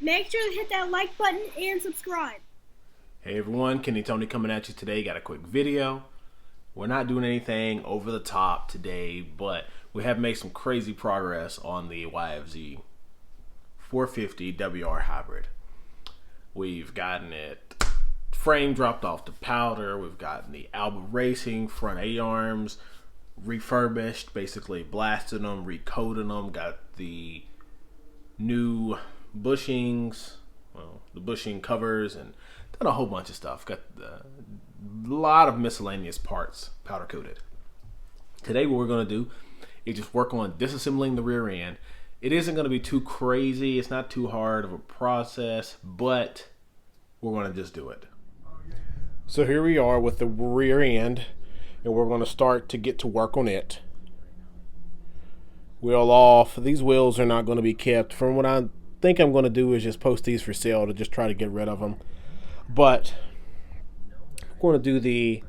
Make sure to hit that like button and subscribe. Hey everyone, Kenny Tony coming at you today. Got a quick video. We're not doing anything over the top today, but we have made some crazy progress on the YFZ450 WR hybrid. We've gotten it frame dropped off to powder. We've gotten the Alba Racing front A-arms refurbished, basically blasted them, recoated them, got the new bushings, well, the bushing covers, and done a whole bunch of stuff. Got a lot of miscellaneous parts powder coated. Today what we're going to do is just work on disassembling the rear end. It isn't going to be too crazy. It's not too hard of a process, but we're going to just do it. So here we are with the rear end, and we're going to start to get to work on it. Wheel off. These wheels are not going to be kept. From what I think I'm going to do is just post these for sale to just try to get rid of them. But I'm going to do the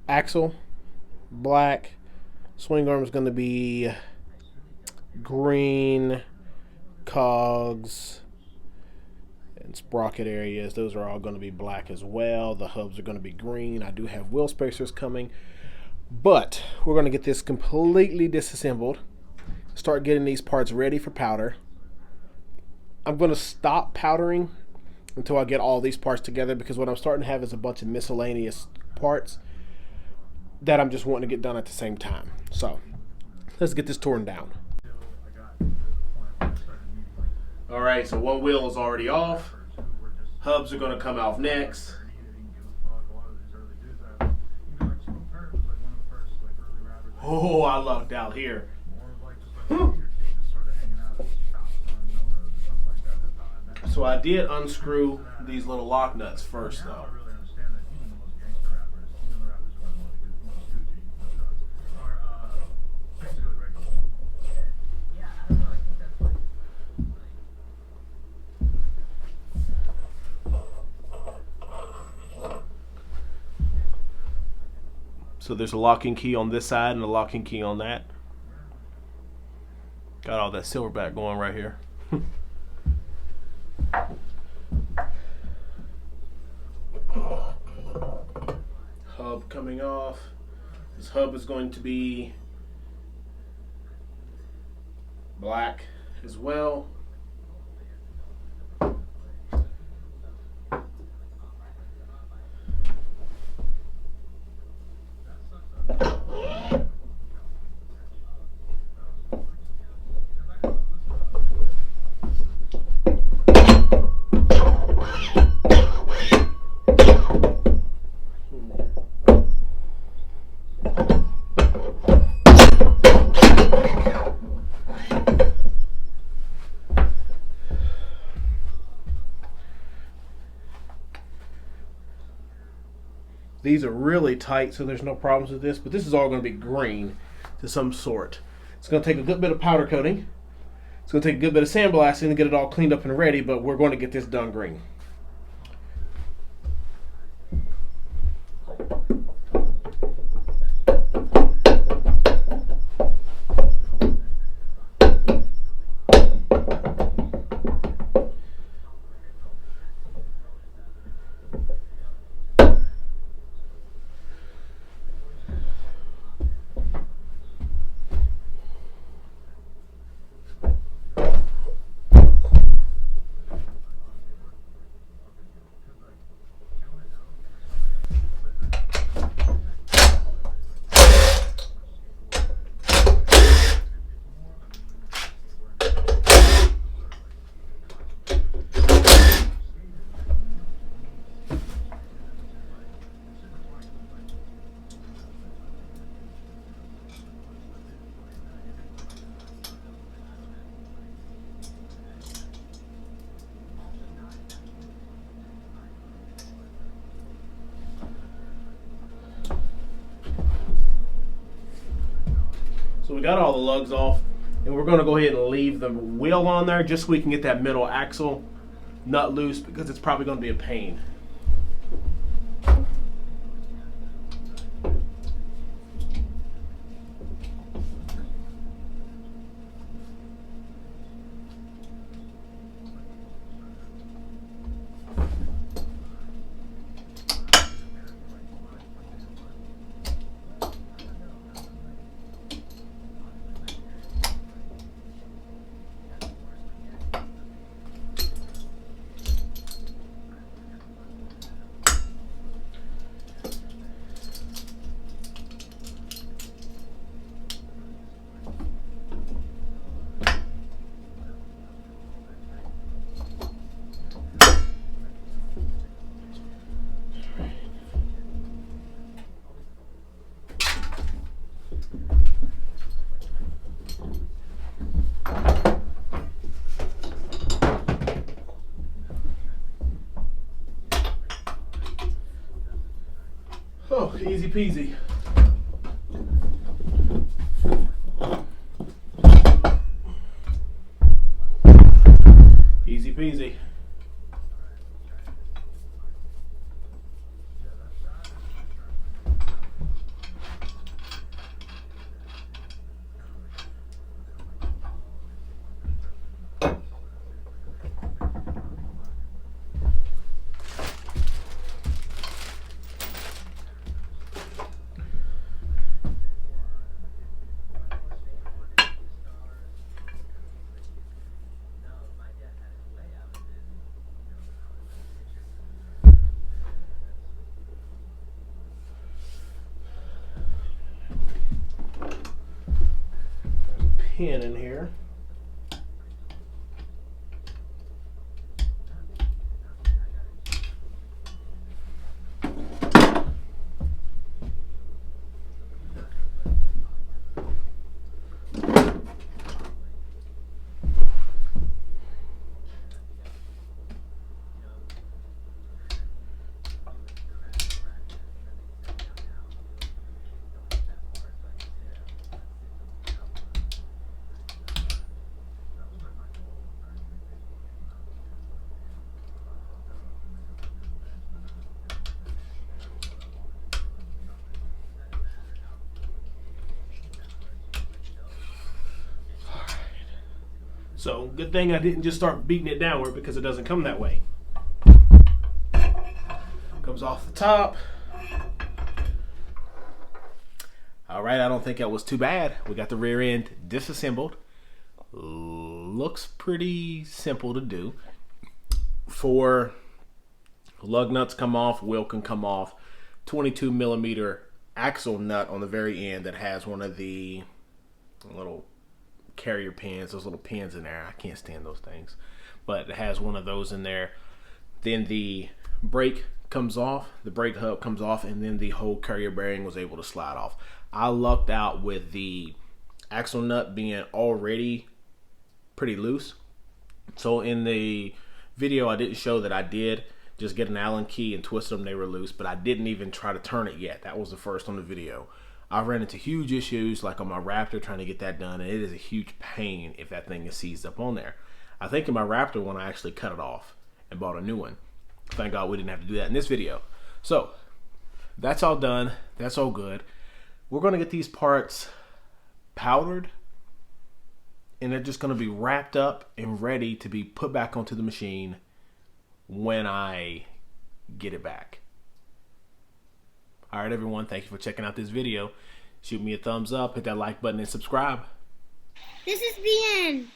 axle black. Swing arm is going to be green. Cogs and sprocket areas, those are all going to be black as well. The hubs are going to be green. I do have wheel spacers coming, but we're going to get this completely disassembled, start getting these parts ready for powder. I'm going to stop powdering until I get all these parts together, because what I'm starting to have is a bunch of miscellaneous parts that I'm just wanting to get done at the same time. So let's get this torn down. All right, so one wheel is already off. Hubs are going to come off next. Oh, I lucked out here. So I did unscrew these little lock nuts first, though. So there's a locking key on this side and a locking key on that. Got all that silverback going right here. Hub coming off. This hub is going to be black as well. These are really tight, so there's no problems with this, but this is all going to be green to some sort. It's going to take a good bit of powder coating. It's going to take a good bit of sandblasting to get it all cleaned up and ready, but we're going to get this done green. So we got all the lugs off, and we're going to go ahead and leave the wheel on there just so we can get that middle axle nut loose, because it's probably going to be a pain. Oh, easy peasy. Easy peasy. Pin in here. So, good thing I didn't just start beating it downward because it doesn't come that way. Comes off the top. Alright, I don't think that was too bad. We got the rear end disassembled. Looks pretty simple to do. 4 lug nuts come off, wheel can come off. 22 millimeter axle nut on the very end that has one of the little carrier pins, those little pins in there. I can't stand those things, but it has one of those in there. Then the brake comes off, the brake hub comes off, and then the whole carrier bearing was able to slide off. I lucked out with the axle nut being already pretty loose. So in the video I didn't show that I did just get an Allen key and twist them, they were loose, but I didn't even try to turn it yet. That was the first on the video. I ran into huge issues like on my Raptor trying to get that done, and it is a huge pain if that thing is seized up on there. I think in my Raptor one I actually cut it off and bought a new one. Thank God we didn't have to do that in this video. So that's all done, that's all good. We're gonna get these parts powdered, and they're just gonna be wrapped up and ready to be put back onto the machine when I get it back. Alright everyone, thank you for checking out this video. Shoot me a thumbs up, hit that like button, and subscribe. This is the end.